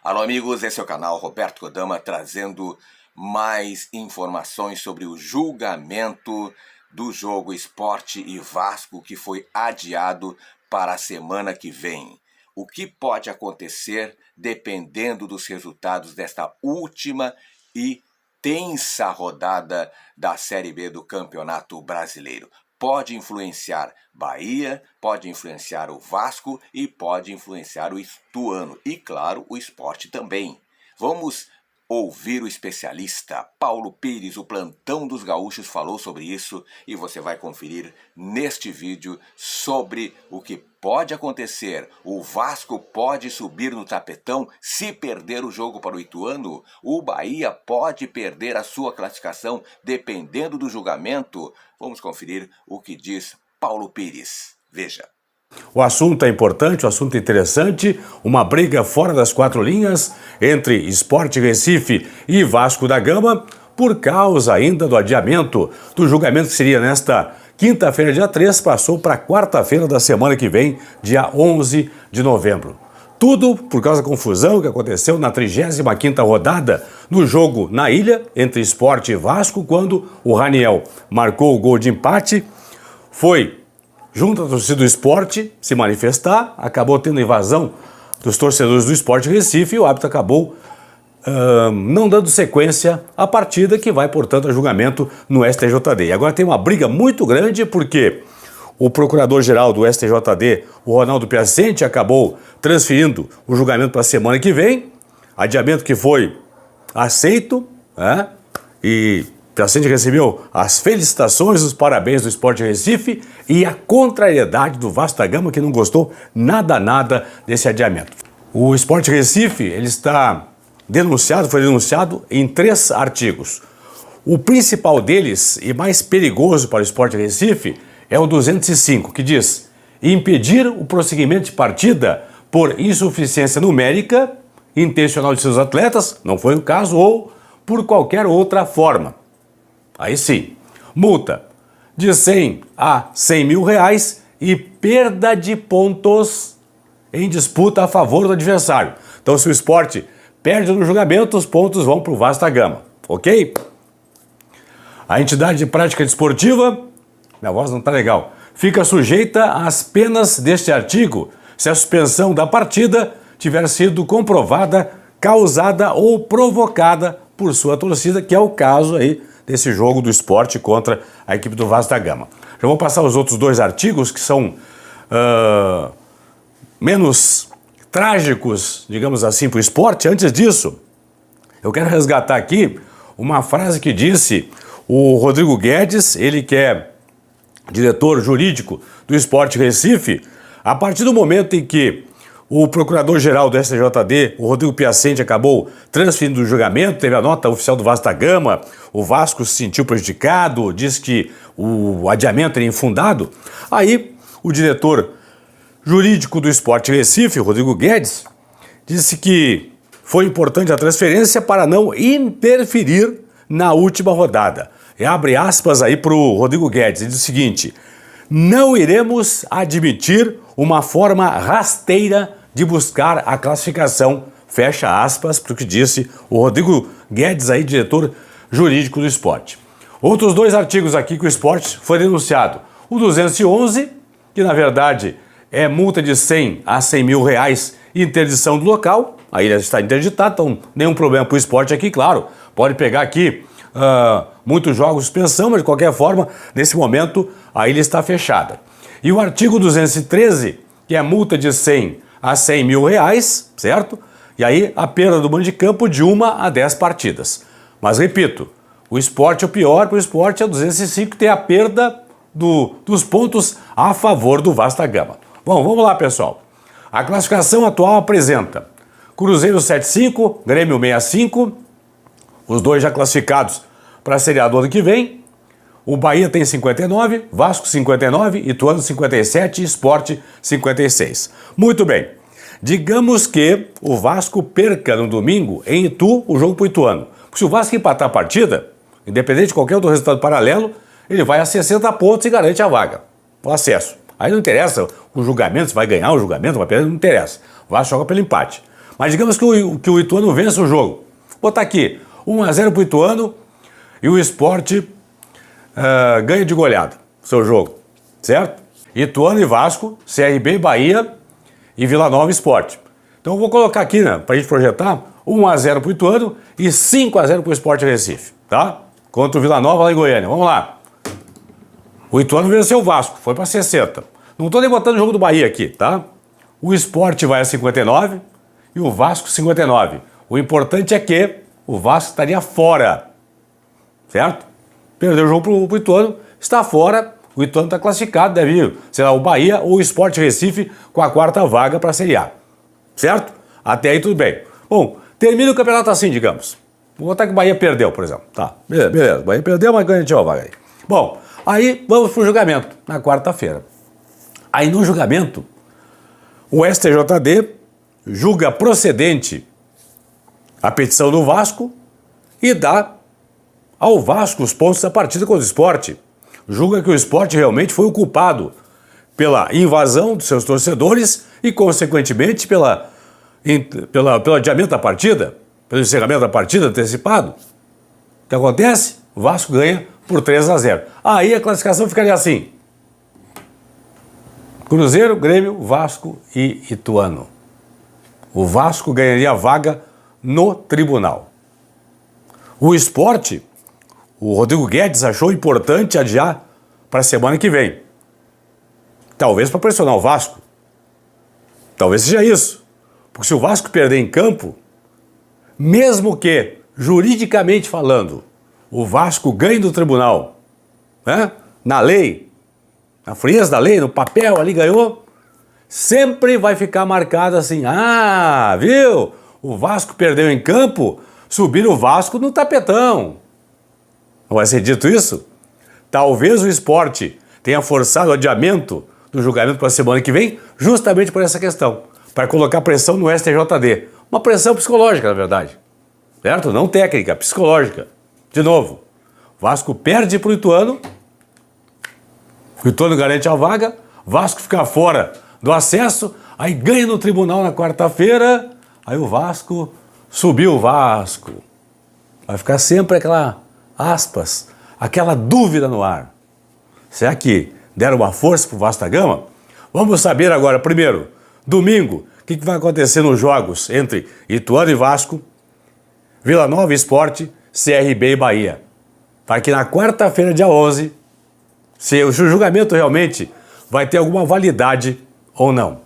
Alô amigos, esse é o canal Roberto Kodama trazendo mais informações sobre o julgamento do jogo Sport e Vasco que foi adiado para a semana que vem. O que pode acontecer dependendo dos resultados desta última e tensa rodada da Série B do Campeonato Brasileiro? Pode influenciar Bahia, pode influenciar o Vasco e pode influenciar o Ituano. E, claro, o Sport também. Vamos ouvir o especialista Paulo Pires, o plantão dos gaúchos, falou sobre isso e você vai conferir neste vídeo sobre o que pode acontecer. O Vasco pode subir no tapetão se perder o jogo para o Ituano. O Bahia pode perder a sua classificação dependendo do julgamento. Vamos conferir o que diz Paulo Pires. Veja. O assunto é importante, o assunto é interessante, uma briga fora das quatro linhas entre Sport Recife e Vasco da Gama por causa ainda do adiamento do julgamento que seria nesta quinta-feira, dia 3, passou para quarta-feira da semana que vem, dia 11 de novembro. Tudo por causa da confusão que aconteceu na 35ª rodada do jogo na ilha entre Sport e Vasco, quando o Raniel marcou o gol de empate, foi junto à torcida do Sport se manifestar, acabou tendo invasão dos torcedores do Sport Recife e o árbitro acabou não dando sequência à partida que vai, portanto, a julgamento no STJD. E agora tem uma briga muito grande porque o procurador-geral do STJD, o Ronaldo Piacente, acabou transferindo o julgamento para a semana que vem, adiamento que foi aceito, né? E Piacente recebeu as felicitações, os parabéns do Sport Recife e a contrariedade do Vasco da Gama, que não gostou nada desse adiamento. O Sport Recife ele foi denunciado em 3 artigos. O principal deles e mais perigoso para o Sport Recife é o 205, que diz impedir o prosseguimento de partida por insuficiência numérica intencional de seus atletas, não foi o caso, ou por qualquer outra forma. Aí sim, multa de 100 a 100 mil reais e perda de pontos em disputa a favor do adversário. Então, se o Sport perde no julgamento, os pontos vão para o Vasco da Gama, ok? A entidade de prática desportiva, minha voz não está legal, fica sujeita às penas deste artigo se a suspensão da partida tiver sido comprovada, causada ou provocada por sua torcida, que é o caso aí desse jogo do Sport contra a equipe do Vasco da Gama. Já vou passar os outros 2 artigos que são menos trágicos, digamos assim, para o Sport. Antes disso, eu quero resgatar aqui uma frase que disse o Rodrigo Guedes, ele que é diretor jurídico do Sport Recife, a partir do momento em que o procurador-geral do STJD, o Rodrigo Piacente, acabou transferindo o julgamento, teve a nota oficial do Vasco da Gama, o Vasco se sentiu prejudicado, disse que o adiamento era infundado. Aí, o diretor jurídico do Sport Recife, Rodrigo Guedes, disse que foi importante a transferência para não interferir na última rodada. E abre aspas aí para o Rodrigo Guedes, ele diz o seguinte: não iremos admitir uma forma rasteira de buscar a classificação, fecha aspas, para o que disse o Rodrigo Guedes, aí, diretor jurídico do Sport. Outros 2 artigos aqui que o Sport foi denunciado. O 211, que na verdade é multa de 100 a 100 mil reais e interdição do local, aí ele está interditado, então nenhum problema para o Sport aqui, claro, pode pegar aqui muitos jogos de suspensão, mas de qualquer forma, nesse momento, a ilha está fechada. E o artigo 213, que é multa de 100 a 100 mil reais, certo? E aí a perda do mando de campo de 1 a 10 partidas. Mas repito, o Sport é o pior, para o Sport é o 205, que tem a perda dos pontos a favor do Vasco da Gama. Bom, vamos lá, pessoal. A classificação atual apresenta Cruzeiro 75, Grêmio 65, os 2 já classificados para a Série A do ano que vem. O Bahia tem 59, Vasco 59, Ituano 57 e Sport 56. Muito bem. Digamos que o Vasco perca no domingo em Itu o jogo para o Ituano. Porque se o Vasco empatar a partida, independente de qualquer outro resultado paralelo, ele vai a 60 pontos e garante a vaga, o acesso. Aí não interessa o julgamento, se vai ganhar o julgamento, vai perder, não interessa. O Vasco joga pelo empate. Mas digamos que o Ituano vence o jogo. Vou botar aqui, 1-0 para o Ituano e o Sport ganha de goleada o seu jogo, certo? Ituano e Vasco, CRB e Bahia e Vila Nova e Sport. Então eu vou colocar aqui, né, para a gente projetar, 1-0 para o Ituano e 5-0 para o Sport Recife, tá? Contra o Vila Nova lá em Goiânia. Vamos lá. O Ituano venceu o Vasco, foi para 60. Não estou nem botando o jogo do Bahia aqui, tá? O Sport vai a 59 e o Vasco 59. O importante é que o Vasco estaria fora, certo? Perdeu o jogo pro Ituano, está fora, o Ituano está classificado, deve ir, sei lá, o Bahia ou o Sport Recife com a 4ª vaga para a Série A, certo? Até aí tudo bem. Bom, termina o campeonato assim, digamos. Vou botar que o Bahia perdeu, por exemplo. Tá, beleza. O Bahia perdeu, mas ganha a vaga aí. Bom, aí vamos para o julgamento, na quarta-feira. Aí no julgamento, o STJD julga procedente a petição do Vasco e dá ao Vasco os pontos da partida contra o Sport. Julga que o Sport realmente foi o culpado pela invasão dos seus torcedores e, consequentemente, pelo adiamento da partida, pelo encerramento da partida antecipado. O que acontece? O Vasco ganha por 3-0. Aí a classificação ficaria assim: Cruzeiro, Grêmio, Vasco e Ituano. O Vasco ganharia a vaga no tribunal. O Sport, o Rodrigo Guedes achou importante adiar para a semana que vem. Talvez para pressionar o Vasco. Talvez seja isso. Porque se o Vasco perder em campo, mesmo que, juridicamente falando, o Vasco ganhe do tribunal, né? Na lei, na frieza da lei, no papel ali ganhou, sempre vai ficar marcado assim: ah, viu? O Vasco perdeu em campo, subiram o Vasco no tapetão. Não vai ser dito isso? Talvez o Sport tenha forçado o adiamento do julgamento para a semana que vem, justamente por essa questão, para colocar pressão no STJD. Uma pressão psicológica, na verdade. Certo? Não técnica, psicológica. De novo, Vasco perde para o Ituano garante a vaga, Vasco fica fora do acesso, aí ganha no tribunal na quarta-feira, aí o Vasco subiu o Vasco. Vai ficar sempre aquela, aspas, aquela dúvida no ar. Será que deram uma força para o Vasco da Gama? Vamos saber agora, primeiro, domingo, o que vai acontecer nos jogos entre Ituano e Vasco, Vila Nova e Sport, CRB e Bahia. Para que na quarta-feira, dia 11, se o julgamento realmente vai ter alguma validade ou não.